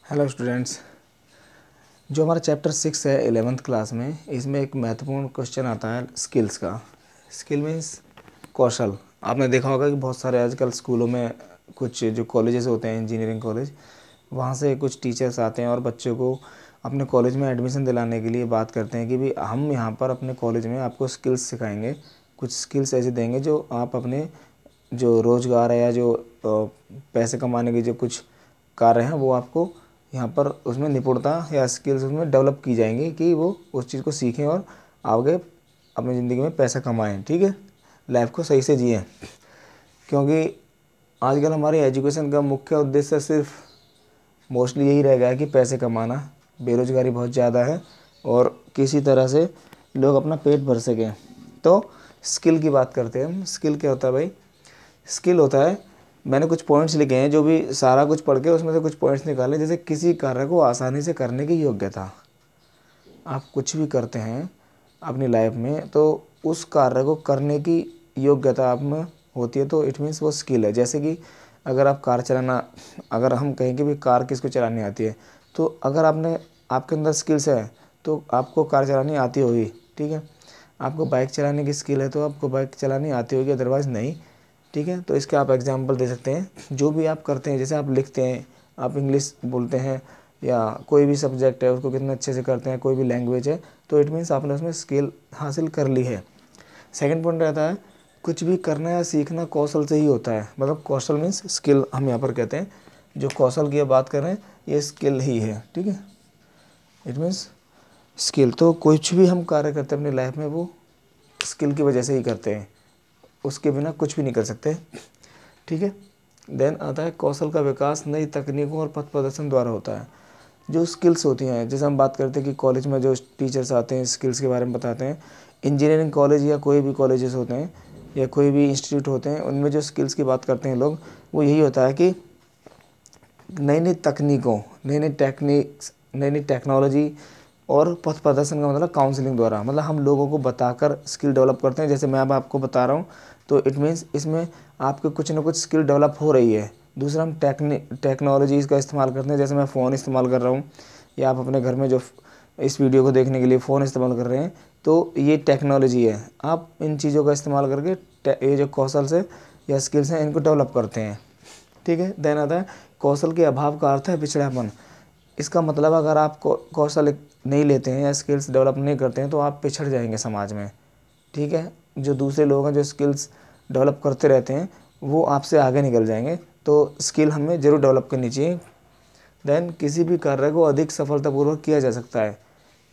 Hello students. जो हमारा chapter 6 है 11th क्लास में, इसमें एक महत्वपूर्ण क्वेश्चन आता है स्किल्स का। स्किल मीन्स कौशल। आपने देखा होगा कि बहुत सारे आजकल स्कूलों में कुछ जो कॉलेजेस होते हैं, इंजीनियरिंग कॉलेज, वहाँ से कुछ टीचर्स आते हैं और बच्चों को अपने कॉलेज में एडमिशन दिलाने के लिए बात करते हैं कि भी हम यहाँ पर अपने कॉलेज में आपको स्किल्स सिखाएंगे। कुछ स्किल्स ऐसे देंगे जो आप अपने जो रोज़गार है या जो पैसे कमाने के जो कुछ कार्य हैं वो आपको यहाँ पर उसमें निपुणता या स्किल्स उसमें डेवलप की जाएंगी कि वो उस चीज़ को सीखें और आगे अपनी ज़िंदगी में पैसा कमाएं। ठीक है, लाइफ को सही से जिएं। क्योंकि आजकल हमारी एजुकेशन का मुख्य उद्देश्य सिर्फ मोस्टली यही रह गया है कि पैसे कमाना। बेरोज़गारी बहुत ज़्यादा है और किसी तरह से लोग अपना पेट भर सकें। तो स्किल की बात करते हैं हम। स्किल क्या होता है भाई? स्किल होता है, मैंने कुछ पॉइंट्स लिखे हैं, जो भी सारा कुछ पढ़ के उसमें से कुछ पॉइंट्स निकाले। जैसे किसी कार्य को आसानी से करने की योग्यता। आप कुछ भी करते हैं अपनी लाइफ में तो उस कार्य को करने की योग्यता आप में होती है, तो इट मीन्स वो स्किल है। जैसे कि अगर आप कार चलाना, अगर हम कहें कि भी कार किसको चलानी आती है, तो अगर आपके अंदर स्किल्स है तो आपको कार चलानी आती होगी। ठीक है, आपको बाइक चलाने की स्किल है तो आपको बाइक चलानी आती होगी, अदरवाइज़ नहीं। ठीक है, तो इसके आप एग्जांपल दे सकते हैं। जो भी आप करते हैं, जैसे आप लिखते हैं, आप इंग्लिश बोलते हैं या कोई भी सब्जेक्ट है उसको कितने अच्छे से करते हैं, कोई भी लैंग्वेज है, तो इट मीन्स आपने उसमें स्किल हासिल कर ली है। सेकंड पॉइंट रहता है, कुछ भी करना या सीखना कौशल से ही होता है। मतलब कौशल मीन्स स्किल हम यहाँ पर कहते हैं। जो कौशल की बात कर रहे हैं ये स्किल ही है। ठीक है, इट मीन्स स्किल। तो कुछ भी हम कार्य करते हैं अपनी लाइफ में वो स्किल की वजह से ही करते हैं, उसके बिना कुछ भी नहीं कर सकते। ठीक है, देन आता है कौशल का विकास नई तकनीकों और पथ प्रदर्शन द्वारा होता है। जो स्किल्स होती हैं, जैसे हम बात करते हैं कि कॉलेज में जो टीचर्स आते हैं स्किल्स के बारे में बताते हैं। इंजीनियरिंग कॉलेज या कोई भी कॉलेजेस होते हैं या कोई भी इंस्टीट्यूट होते हैं, उनमें जो स्किल्स की बात करते हैं लोग, वो यही होता है कि नई नई तकनीकों, नई नई टेक्निक्स, नई नई टेक्नोलॉजी और पथ प्रदर्शन का मतलब काउंसलिंग द्वारा, मतलब हम लोगों को बताकर स्किल डेवलप करते हैं। जैसे मैं अब आपको बता रहा हूँ तो इट मीन्स इसमें आपके कुछ ना कुछ स्किल डेवलप हो रही है। दूसरा, हम टेक्नोलॉजीज़ का इस्तेमाल करते हैं। जैसे मैं फ़ोन इस्तेमाल कर रहा हूँ या आप अपने घर में जो इस वीडियो को देखने के लिए फ़ोन इस्तेमाल कर रहे हैं, तो ये टेक्नोलॉजी है। आप इन चीज़ों का इस्तेमाल करके ये जो कौशल से या स्किल्स हैं इनको डेवलप करते हैं। ठीक है, देन आता है कौशल के अभाव का अर्थ है पिछड़ापन। इसका मतलब अगर आप कौशल नहीं लेते हैं या स्किल्स डेवलप नहीं करते हैं तो आप पिछड़ जाएंगे समाज में। ठीक है, जो दूसरे लोग हैं जो स्किल्स डेवलप करते रहते हैं वो आपसे आगे निकल जाएंगे। तो स्किल हमें ज़रूर डेवलप करनी चाहिए। देन किसी भी कार्य को अधिक सफलतापूर्वक किया जा सकता है।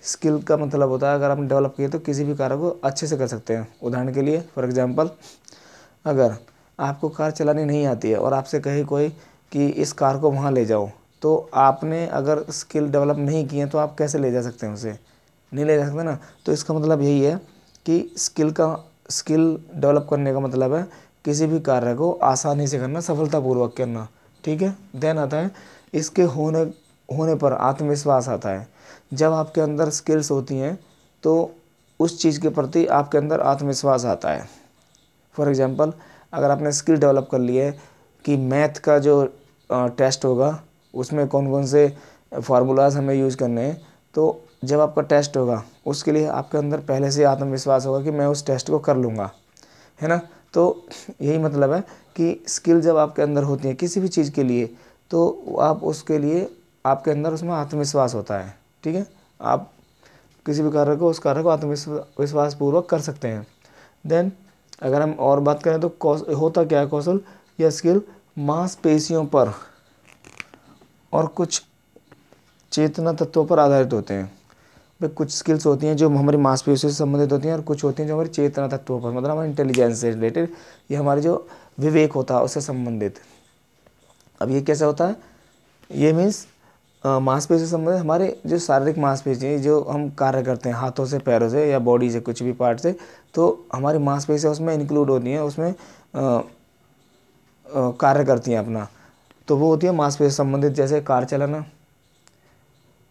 स्किल का मतलब होता है अगर आपने डेवलप किया तो किसी भी कार्य को अच्छे से कर सकते हैं। उदाहरण के लिए, फॉर एग्जांपल, अगर आपको कार चलानी नहीं आती है और आपसे कहे कोई कि इस कार को वहाँ ले जाओ, तो आपने अगर स्किल डेवलप नहीं किए तो आप कैसे ले जा सकते हैं उसे? नहीं ले जा सकते ना। तो इसका मतलब यही है कि स्किल डेवलप करने का मतलब है किसी भी कार्य को आसानी से करना, सफलतापूर्वक करना। ठीक है, देन आता है इसके होने पर आत्मविश्वास आता है। जब आपके अंदर स्किल्स होती हैं तो उस चीज़ के प्रति आपके अंदर आत्मविश्वास आता है। फॉर एग्ज़ाम्पल, अगर आपने स्किल डेवलप कर ली है कि मैथ का जो टेस्ट होगा उसमें कौन कौन से फार्मूलाज हमें यूज़ करने हैं, तो जब आपका टेस्ट होगा उसके लिए आपके अंदर पहले से आत्मविश्वास होगा कि मैं उस टेस्ट को कर लूँगा, है ना। तो यही मतलब है कि स्किल जब आपके अंदर होती है किसी भी चीज़ के लिए, तो आप उसके लिए आपके अंदर उसमें आत्मविश्वास होता है। ठीक है, आप किसी भी कार्य को, उस कार्य को आत्मविश्वास पूर्वक कर सकते हैं। देन अगर हम और बात करें तो होता क्या है कौशल या स्किल? मांसपेशियों पर और कुछ चेतना तत्वों पर आधारित होते हैं। भाई कुछ स्किल्स होती हैं जो हमारी मांसपेशियों से संबंधित होती हैं और कुछ होती हैं जो हमारी चेतना तत्वों पर, मतलब हमारे इंटेलिजेंस से रिलेटेड, ये हमारे जो विवेक होता है उससे संबंधित। अब ये कैसे होता है? ये मीन्स मांसपेशियों से संबंधित हमारे जो शारीरिक मांसपेशी जो हम कार्य करते हैं हाथों से, पैरों से या बॉडी से, कुछ भी पार्ट से, तो हमारी मांसपेशियाँ उसमें इंक्लूड होती हैं, उसमें कार्य करती हैं अपना। तो वो होती है मांसपेशी से संबंधित। जैसे कार चलाना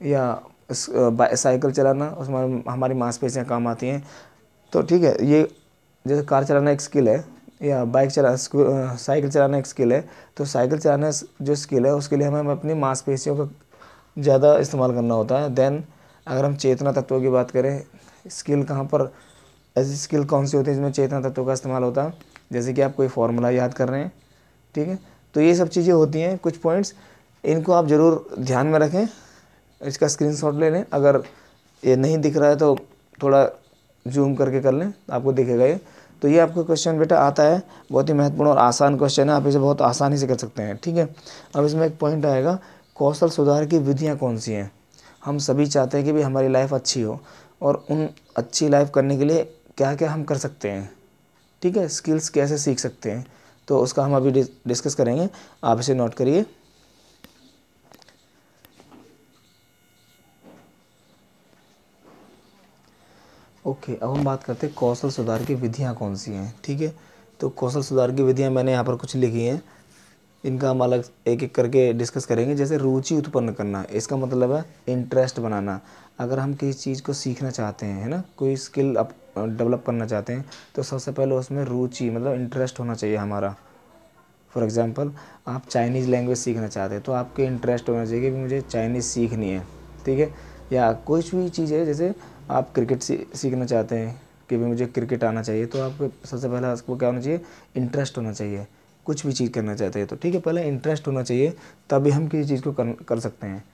या साइकिल चलाना, उसमें हमारी मांसपेशियाँ काम आती हैं। तो ठीक है, ये जैसे कार चलाना एक स्किल है या साइकिल चलाना एक स्किल है। तो साइकिल चलाना जो स्किल है उसके लिए हमें अपनी मांसपेशियों का ज़्यादा इस्तेमाल करना होता है। देन अगर हम चेतना तत्वों की बात करें, स्किल कहाँ पर, ऐसी स्किल कौन सी होती है जिसमें चेतना तत्वों का इस्तेमाल होता है, जैसे कि आप कोई फार्मूला याद कर रहे हैं, ठीक है। तो ये सब चीज़ें होती हैं, कुछ पॉइंट्स, इनको आप ज़रूर ध्यान में रखें, इसका स्क्रीनशॉट ले लें। अगर ये नहीं दिख रहा है तो थोड़ा जूम करके कर लें, आपको दिखेगा ये। तो ये आपको क्वेश्चन बेटा आता है, बहुत ही महत्वपूर्ण और आसान क्वेश्चन है, आप इसे बहुत आसानी से कर सकते हैं, ठीक है। अब इसमें एक पॉइंट आएगा, कौशल सुधार की विधियाँ कौन सी हैं। हम सभी चाहते हैं कि भाई हमारी लाइफ अच्छी हो, और उन अच्छी लाइफ करने के लिए क्या क्या हम कर सकते हैं, ठीक है, स्किल्स कैसे सीख सकते हैं, तो उसका हम अभी डिस्कस करेंगे, आप इसे नोट करिए। ओके, अब हम बात करते हैं कौशल सुधार की विधियाँ कौन सी हैं, ठीक है। तो कौशल सुधार की विधियाँ मैंने यहाँ पर कुछ लिखी हैं, इनका हम अलग एक एक करके डिस्कस करेंगे। जैसे रुचि उत्पन्न करना, इसका मतलब है इंटरेस्ट बनाना। अगर हम किसी चीज़ को सीखना चाहते हैं, है ना, कोई स्किल अप डेवलप करना चाहते हैं, तो सबसे पहले उसमें रुचि मतलब इंटरेस्ट होना चाहिए हमारा। फॉर एग्ज़ाम्पल, आप चाइनीज़ लैंग्वेज सीखना चाहते हैं, तो आपके इंटरेस्ट होना चाहिए कि मुझे चाइनीज़ सीखनी है, ठीक है। या कोई भी चीज़ है, जैसे आप क्रिकेट सीखना चाहते हैं कि भाई मुझे क्रिकेट आना चाहिए, तो आपको सबसे पहले आपको क्या होना चाहिए, इंटरेस्ट होना चाहिए। कुछ भी चीज़ करना चाहते हैं तो ठीक है, पहले इंटरेस्ट होना चाहिए, तभी हम किसी चीज़ को कर सकते हैं।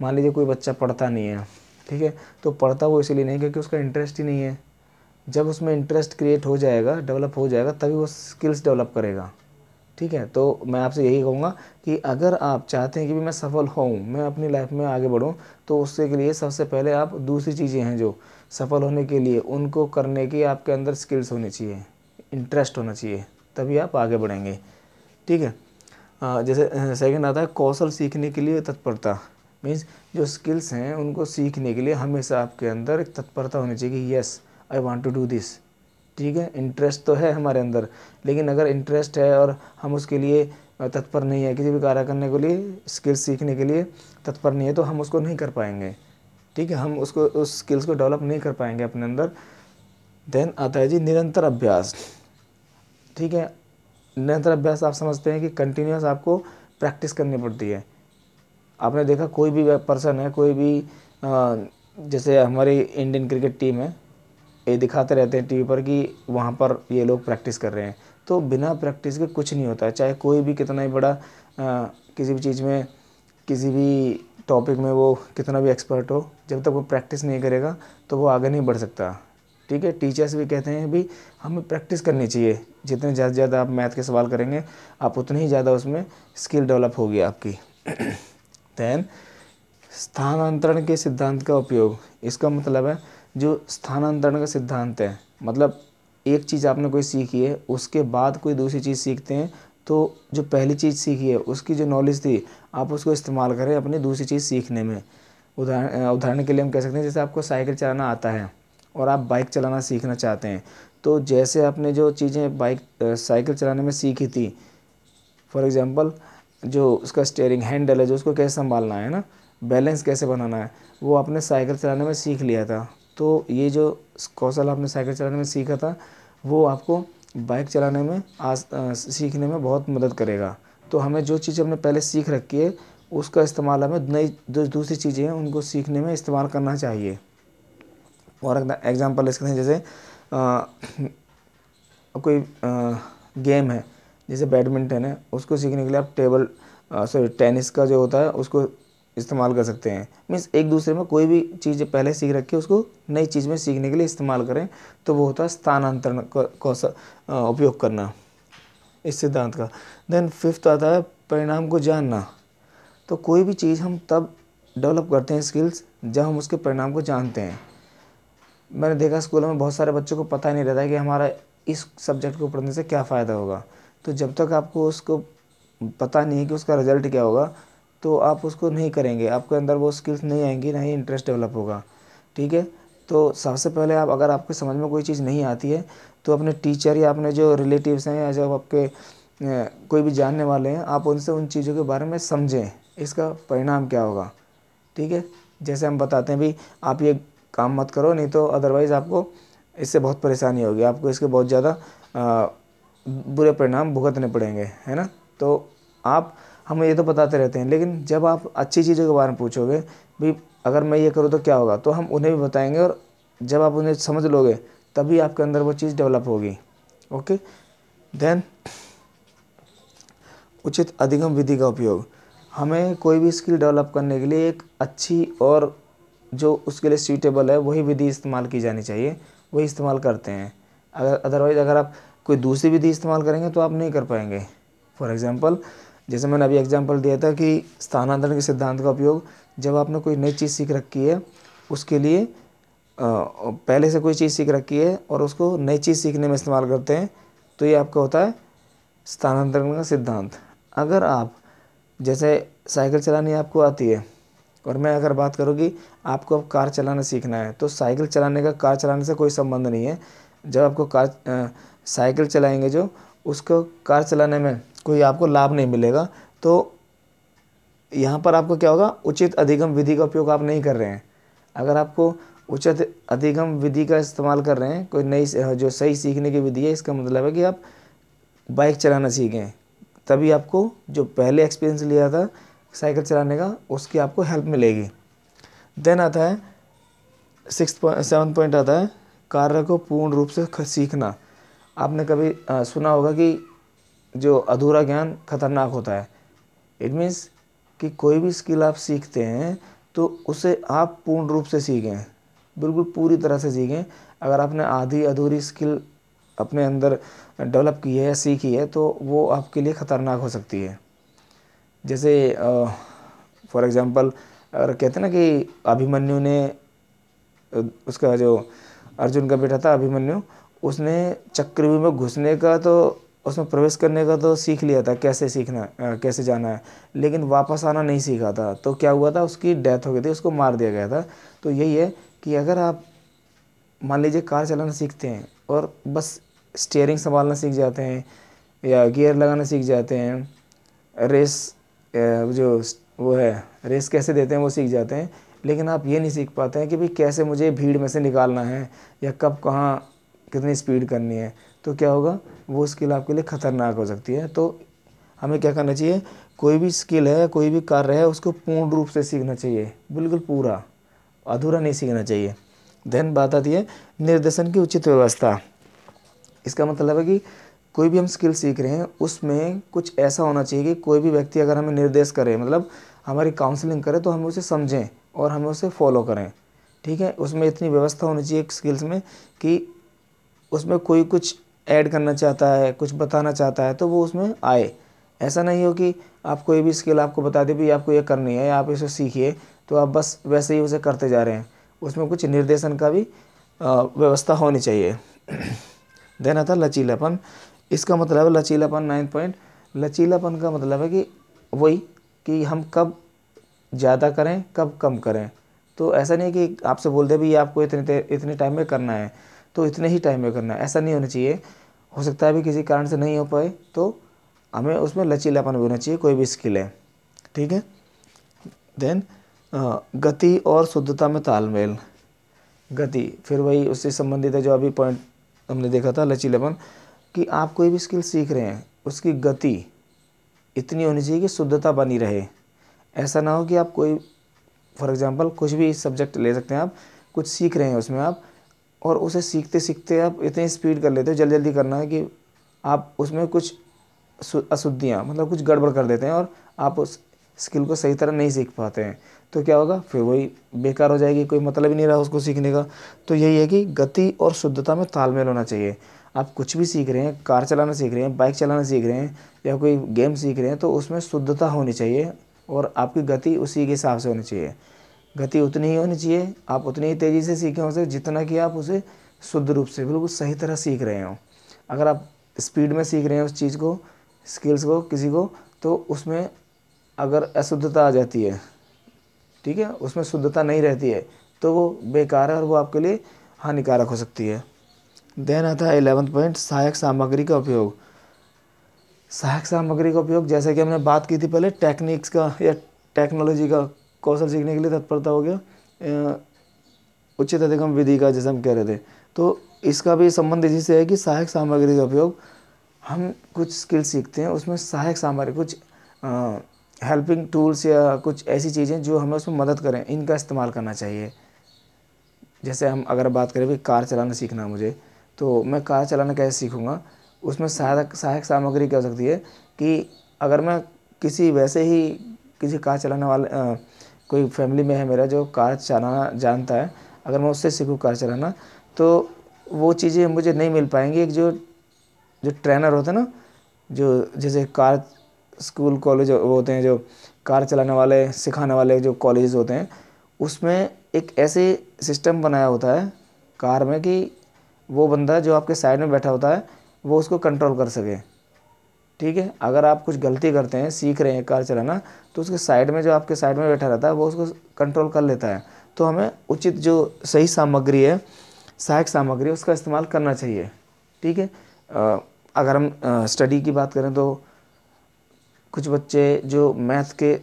मान लीजिए कोई बच्चा पढ़ता नहीं है, ठीक है, तो पढ़ता वो इसलिए नहीं क्योंकि उसका इंटरेस्ट ही नहीं है। जब उसमें इंटरेस्ट क्रिएट हो जाएगा, डेवलप हो जाएगा, तभी वो स्किल्स डेवलप करेगा, ठीक है। तो मैं आपसे यही कहूँगा कि अगर आप चाहते हैं कि भी मैं सफल होऊं, मैं अपनी लाइफ में आगे बढ़ूं, तो उससे के लिए सबसे पहले आप दूसरी चीज़ें हैं जो सफल होने के लिए, उनको करने की आपके अंदर स्किल्स होनी चाहिए, इंटरेस्ट होना चाहिए, तभी आप आगे बढ़ेंगे, ठीक है। जैसे सेकंड आता है कौशल सीखने के लिए तत्परता। मीन्स जो स्किल्स हैं उनको सीखने के लिए हमेशा आपके अंदर एक तत्परता होनी चाहिए कि yes I want to do this, ठीक है। इंटरेस्ट तो है हमारे अंदर, लेकिन अगर इंटरेस्ट है और हम उसके लिए तत्पर नहीं है, किसी भी कार्य करने के लिए, स्किल्स सीखने के लिए तत्पर नहीं है, तो हम उसको नहीं कर पाएंगे, ठीक है। हम उसको, उस स्किल्स को डेवलप नहीं कर पाएंगे अपने अंदर। देन आता है जी निरंतर अभ्यास, ठीक है। निरंतर अभ्यास आप समझते हैं कि कंटिन्यूस आपको प्रैक्टिस करनी पड़ती है। आपने देखा कोई भी पर्सन है, कोई भी जैसे हमारी इंडियन क्रिकेट टीम है, ये दिखाते रहते हैं टीवी पर कि वहाँ पर ये लोग प्रैक्टिस कर रहे हैं, तो बिना प्रैक्टिस के कुछ नहीं होता है। चाहे कोई भी कितना ही बड़ा किसी भी चीज़ में, किसी भी टॉपिक में वो कितना भी एक्सपर्ट हो, जब तक वो प्रैक्टिस नहीं करेगा तो वो आगे नहीं बढ़ सकता, ठीक है। टीचर्स भी कहते हैं भी हमें प्रैक्टिस करनी चाहिए, जितने ज़्यादा से ज़्यादा आप मैथ के सवाल करेंगे, आप उतनी ही ज़्यादा उसमें स्किल डेवलप होगी आपकी। दैन स्थानांतरण के सिद्धांत का उपयोग, इसका मतलब है जो स्थानांतरण का सिद्धांत है, मतलब एक चीज़ आपने कोई सीखी है, उसके बाद कोई दूसरी चीज़ सीखते हैं, तो जो पहली चीज़ सीखी है उसकी जो नॉलेज थी, आप उसको इस्तेमाल करें अपनी दूसरी चीज़ सीखने में। उदाहरण के लिए हम कह सकते हैं, जैसे आपको साइकिल चलाना आता है और आप बाइक चलाना सीखना चाहते हैं, तो जैसे आपने जो चीज़ें साइकिल चलाने में सीखी थी, फॉर एग्ज़ाम्पल जो उसका स्टीयरिंग हैंडल है, जो उसको कैसे संभालना है ना, बैलेंस कैसे बनाना है, वो आपने साइकिल चलाने में सीख लिया था। तो ये जो कौशल आपने साइकिल चलाने में सीखा था, वो आपको बाइक चलाने में सीखने में बहुत मदद करेगा। तो हमें जो चीज़ हमने पहले सीख रखी है, उसका इस्तेमाल हमें नई जो दूसरी चीज़ें हैं उनको सीखने में इस्तेमाल करना चाहिए। और एग्जांपल इसके हैं, जैसे कोई गेम है, जैसे बैडमिंटन है, उसको सीखने के लिए आप टेनिस का जो होता है उसको इस्तेमाल कर सकते हैं। मीन्स एक दूसरे में कोई भी चीज़ पहले सीख रखी है, उसको नई चीज़ में सीखने के लिए इस्तेमाल करें, तो वो होता है स्थानांतरण कौशल उपयोग करना इस सिद्धांत का। देन फिफ्थ आता है परिणाम को जानना। तो कोई भी चीज़ हम तब डेवलप करते हैं स्किल्स जब हम उसके परिणाम को जानते हैं। मैंने देखा स्कूलों में बहुत सारे बच्चों को पता ही नहीं रहता है कि हमारा इस सब्जेक्ट को पढ़ने से क्या फ़ायदा होगा। तो जब तक आपको उसको पता नहीं है कि उसका रिज़ल्ट क्या होगा, तो आप उसको नहीं करेंगे, आपके अंदर वो स्किल्स नहीं आएंगी, ना ही इंटरेस्ट डेवलप होगा, ठीक है। तो सबसे पहले आप, अगर आपको समझ में कोई चीज़ नहीं आती है, तो अपने टीचर या अपने जो रिलेटिव्स हैं या जो आपके कोई भी जानने वाले हैं, आप उनसे उन चीज़ों के बारे में समझें, इसका परिणाम क्या होगा, ठीक है। जैसे हम बताते हैं भी आप ये काम मत करो, नहीं तो अदरवाइज़ आपको इससे बहुत परेशानी होगी, आपको इसके बहुत ज़्यादा बुरे परिणाम भुगतने पड़ेंगे, है ना। तो आप हम ये तो बताते रहते हैं, लेकिन जब आप अच्छी चीज़ों के बारे में पूछोगे भाई अगर मैं ये करूँ तो क्या होगा, तो हम उन्हें भी बताएंगे, और जब आप उन्हें समझ लोगे तभी आपके अंदर वो चीज़ डेवलप होगी। ओके। देन उचित अधिगम विधि का उपयोग। हमें कोई भी स्किल डेवलप करने के लिए एक अच्छी और जो उसके लिए सूटेबल है वही विधि इस्तेमाल की जानी चाहिए, वही इस्तेमाल करते हैं। अदरवाइज़ अगर आप कोई दूसरी विधि इस्तेमाल करेंगे तो आप नहीं कर पाएंगे। फॉर एग्जांपल, जैसे मैंने अभी एग्जांपल दिया था कि स्थानांतरण के सिद्धांत का उपयोग, जब आपने कोई नई चीज़ सीख रखी है उसके लिए पहले से कोई चीज़ सीख रखी है और उसको नई चीज़ सीखने में इस्तेमाल करते हैं, तो ये आपका होता है स्थानांतरण का सिद्धांत। अगर आप जैसे साइकिल चलानी आपको आती है और मैं अगर बात करूँ कि आपको अब कार चलाना सीखना है, तो साइकिल चलाने का कार चलाने से कोई संबंध नहीं है। जब आपको साइकिल चलाएंगे जो, उसको कार चलाने में कोई आपको लाभ नहीं मिलेगा। तो यहाँ पर आपको क्या होगा, उचित अधिगम विधि का उपयोग आप नहीं कर रहे हैं। अगर आपको उचित अधिगम विधि का इस्तेमाल कर रहे हैं, कोई नई जो सही सीखने की विधि है, इसका मतलब है कि आप बाइक चलाना सीखें, तभी आपको जो पहले एक्सपीरियंस लिया था साइकिल चलाने का उसकी आपको हेल्प मिलेगी। देन आता है 7 पॉइंट आता है कार्य को पूर्ण रूप से सीखना। आपने कभी सुना होगा कि जो अधूरा ज्ञान खतरनाक होता है। इट मीन्स कि कोई भी स्किल आप सीखते हैं तो उसे आप पूर्ण रूप से सीखें, बिल्कुल पूरी तरह से सीखें। अगर आपने आधी अधूरी स्किल अपने अंदर डेवलप की है या सीखी है तो वो आपके लिए ख़तरनाक हो सकती है। जैसे फॉर एग्ज़ाम्पल अगर कहते हैं ना कि अभिमन्यु ने उसका जो अर्जुन का बेटा था अभिमन्यु, उसने चक्रव्यूह में घुसने का तो उसमें प्रवेश करने का तो सीख लिया था, कैसे सीखना कैसे जाना है, लेकिन वापस आना नहीं सीखा था। तो क्या हुआ था, उसकी डेथ हो गई थी, उसको मार दिया गया था। तो यही है कि अगर आप मान लीजिए कार चलाना सीखते हैं और बस स्टीयरिंग संभालना सीख जाते हैं या गियर लगाना सीख जाते हैं, रेस जो वो है रेस कैसे देते हैं वो सीख जाते हैं, लेकिन आप ये नहीं सीख पाते हैं कि भाई कैसे मुझे भीड़ में से निकालना है या कब कहाँ कितनी स्पीड करनी है, तो क्या होगा, वो स्किल आपके लिए ख़तरनाक हो सकती है। तो हमें क्या करना चाहिए, कोई भी स्किल है कोई भी कार्य है उसको पूर्ण रूप से सीखना चाहिए, बिल्कुल पूरा, अधूरा नहीं सीखना चाहिए। देन बात आती है निर्देशन की उचित व्यवस्था। इसका मतलब है कि कोई भी हम स्किल सीख रहे हैं उसमें कुछ ऐसा होना चाहिए कि कोई भी व्यक्ति अगर हमें निर्देश करे, मतलब हमारी काउंसलिंग करे, तो हम उसे समझें और हम उसे फॉलो करें। ठीक है, उसमें इतनी व्यवस्था होनी चाहिए स्किल्स में कि उसमें कोई कुछ ऐड करना चाहता है, कुछ बताना चाहता है तो वो उसमें आए। ऐसा नहीं हो कि आप कोई भी स्किल आपको बता दे भी आपको ये करनी है या आप इसे सीखिए तो आप बस वैसे ही उसे करते जा रहे हैं। उसमें कुछ निर्देशन का भी व्यवस्था होनी चाहिए। देन आता लचीलापन। इसका मतलब है लचीलापन 9 पॉइंट। लचीलापन का मतलब है कि वही कि हम कब ज़्यादा करें कब कम करें। तो ऐसा नहीं कि आपसे बोल दे भी आपको इतने टाइम में करना है तो इतने ही टाइम में करना है, ऐसा नहीं होना चाहिए। हो सकता है भी किसी कारण से नहीं हो पाए तो हमें उसमें लचीलापन भी होना चाहिए, कोई भी स्किल है। ठीक है। देन गति और शुद्धता में तालमेल। गति फिर वही उससे संबंधित है जो अभी पॉइंट हमने देखा था लचीलापन, कि आप कोई भी स्किल सीख रहे हैं उसकी गति इतनी होनी चाहिए कि शुद्धता बनी रहे। ऐसा ना हो कि आप कोई फॉर एग्जांपल कुछ भी सब्जेक्ट ले सकते हैं, आप कुछ सीख रहे हैं उसमें आप, और उसे सीखते सीखते आप इतनी स्पीड कर लेते हो, जल्दी जल्दी करना है कि आप उसमें कुछ अशुद्धियाँ मतलब कुछ गड़बड़ कर देते हैं और आप उस स्किल को सही तरह नहीं सीख पाते हैं। तो क्या होगा, फिर वही बेकार हो जाएगी, कोई मतलब ही नहीं रहा उसको सीखने का। तो यही है कि गति और शुद्धता में तालमेल होना चाहिए। आप कुछ भी सीख रहे हैं, कार चलाना सीख रहे हैं, बाइक चलाना सीख रहे हैं या कोई गेम सीख रहे हैं, तो उसमें शुद्धता होनी चाहिए और आपकी गति उसी के हिसाब से होनी चाहिए। गति उतनी ही होनी चाहिए, आप उतनी ही तेज़ी से सीखें उसे जितना कि आप उसे शुद्ध रूप से बिल्कुल सही तरह सीख रहे हो। अगर आप स्पीड में सीख रहे हैं उस चीज़ को, स्किल्स को, किसी को, तो उसमें अगर अशुद्धता आ जाती है, ठीक है, उसमें शुद्धता नहीं रहती है तो वो बेकार है और वो आपके लिए हानिकारक हो सकती है। देन आता है 11 पॉइंट सहायक सामग्री का उपयोग। सहायक सामग्री का उपयोग जैसे कि हमने बात की थी पहले, टेक्निक्स का या टेक्नोलॉजी का कौशल सीखने के लिए तत्परता हो गया, उचित अधिगम विधि का जैसे हम कह रहे थे, तो इसका भी संबंध इसी से है कि सहायक सामग्री का उपयोग। हम कुछ स्किल सीखते हैं उसमें सहायक सामग्री कुछ हेल्पिंग टूल्स या कुछ ऐसी चीज़ें जो हमें उसमें मदद करें, इनका इस्तेमाल करना चाहिए। जैसे हम अगर बात करें भी कार चलाना सीखना है मुझे, तो मैं कार चलाना कैसे सीखूँगा, उसमें सहायक सामग्री क्या हो सकती है कि अगर मैं किसी वैसे ही किसी कार चलाने वाले कोई फैमिली में है मेरा जो कार चलाना जानता है, अगर मैं उससे सीखूँ कार चलाना, तो वो चीज़ें मुझे नहीं मिल पाएंगी। एक जो जो ट्रेनर होते हैं ना, जो जैसे कार स्कूल कॉलेज वो होते हैं, जो कार चलाने वाले सिखाने वाले जो कॉलेज होते हैं, उसमें एक ऐसे सिस्टम बनाया होता है कार में कि वो बंदा जो आपके साइड में बैठा होता है वो उसको कंट्रोल कर सके। ठीक है, अगर आप कुछ गलती करते हैं, सीख रहे हैं कार चलाना, तो उसके साइड में जो आपके साइड में बैठा रहता है वो उसको कंट्रोल कर लेता है। तो हमें उचित जो सही सामग्री है, सहायक सामग्री, उसका इस्तेमाल करना चाहिए। ठीक है, अगर हम स्टडी की बात करें तो कुछ बच्चे जो मैथ के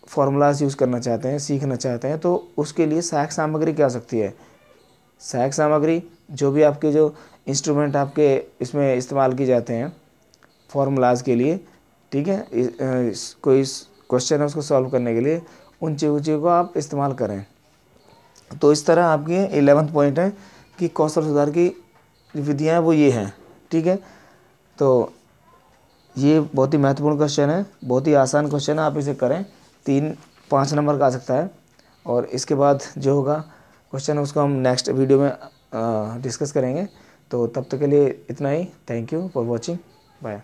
फार्मूलाज यूज़ करना चाहते हैं, सीखना चाहते हैं, तो उसके लिए सहायक सामग्री क्या हो सकती है। सहायक सामग्री जो भी आपके जो इंस्ट्रूमेंट आपके इसमें इस्तेमाल किए जाते हैं फार्मूलाज के लिए, ठीक है, कोई क्वेश्चन है उसको सॉल्व करने के लिए, उन चीज़ों को आप इस्तेमाल करें। तो इस तरह आपकी 11th पॉइंट है कि कौशल सुधार की विधियाँ वो ये हैं। ठीक है, तो ये बहुत ही महत्वपूर्ण क्वेश्चन है, बहुत ही आसान क्वेश्चन है, आप इसे करें, 3-5 नंबर का आ सकता है। और इसके बाद जो होगा क्वेश्चन उसको हम नेक्स्ट वीडियो में डिस्कस करेंगे। तो तब तक के लिए इतना ही। Thank you for watching, bye.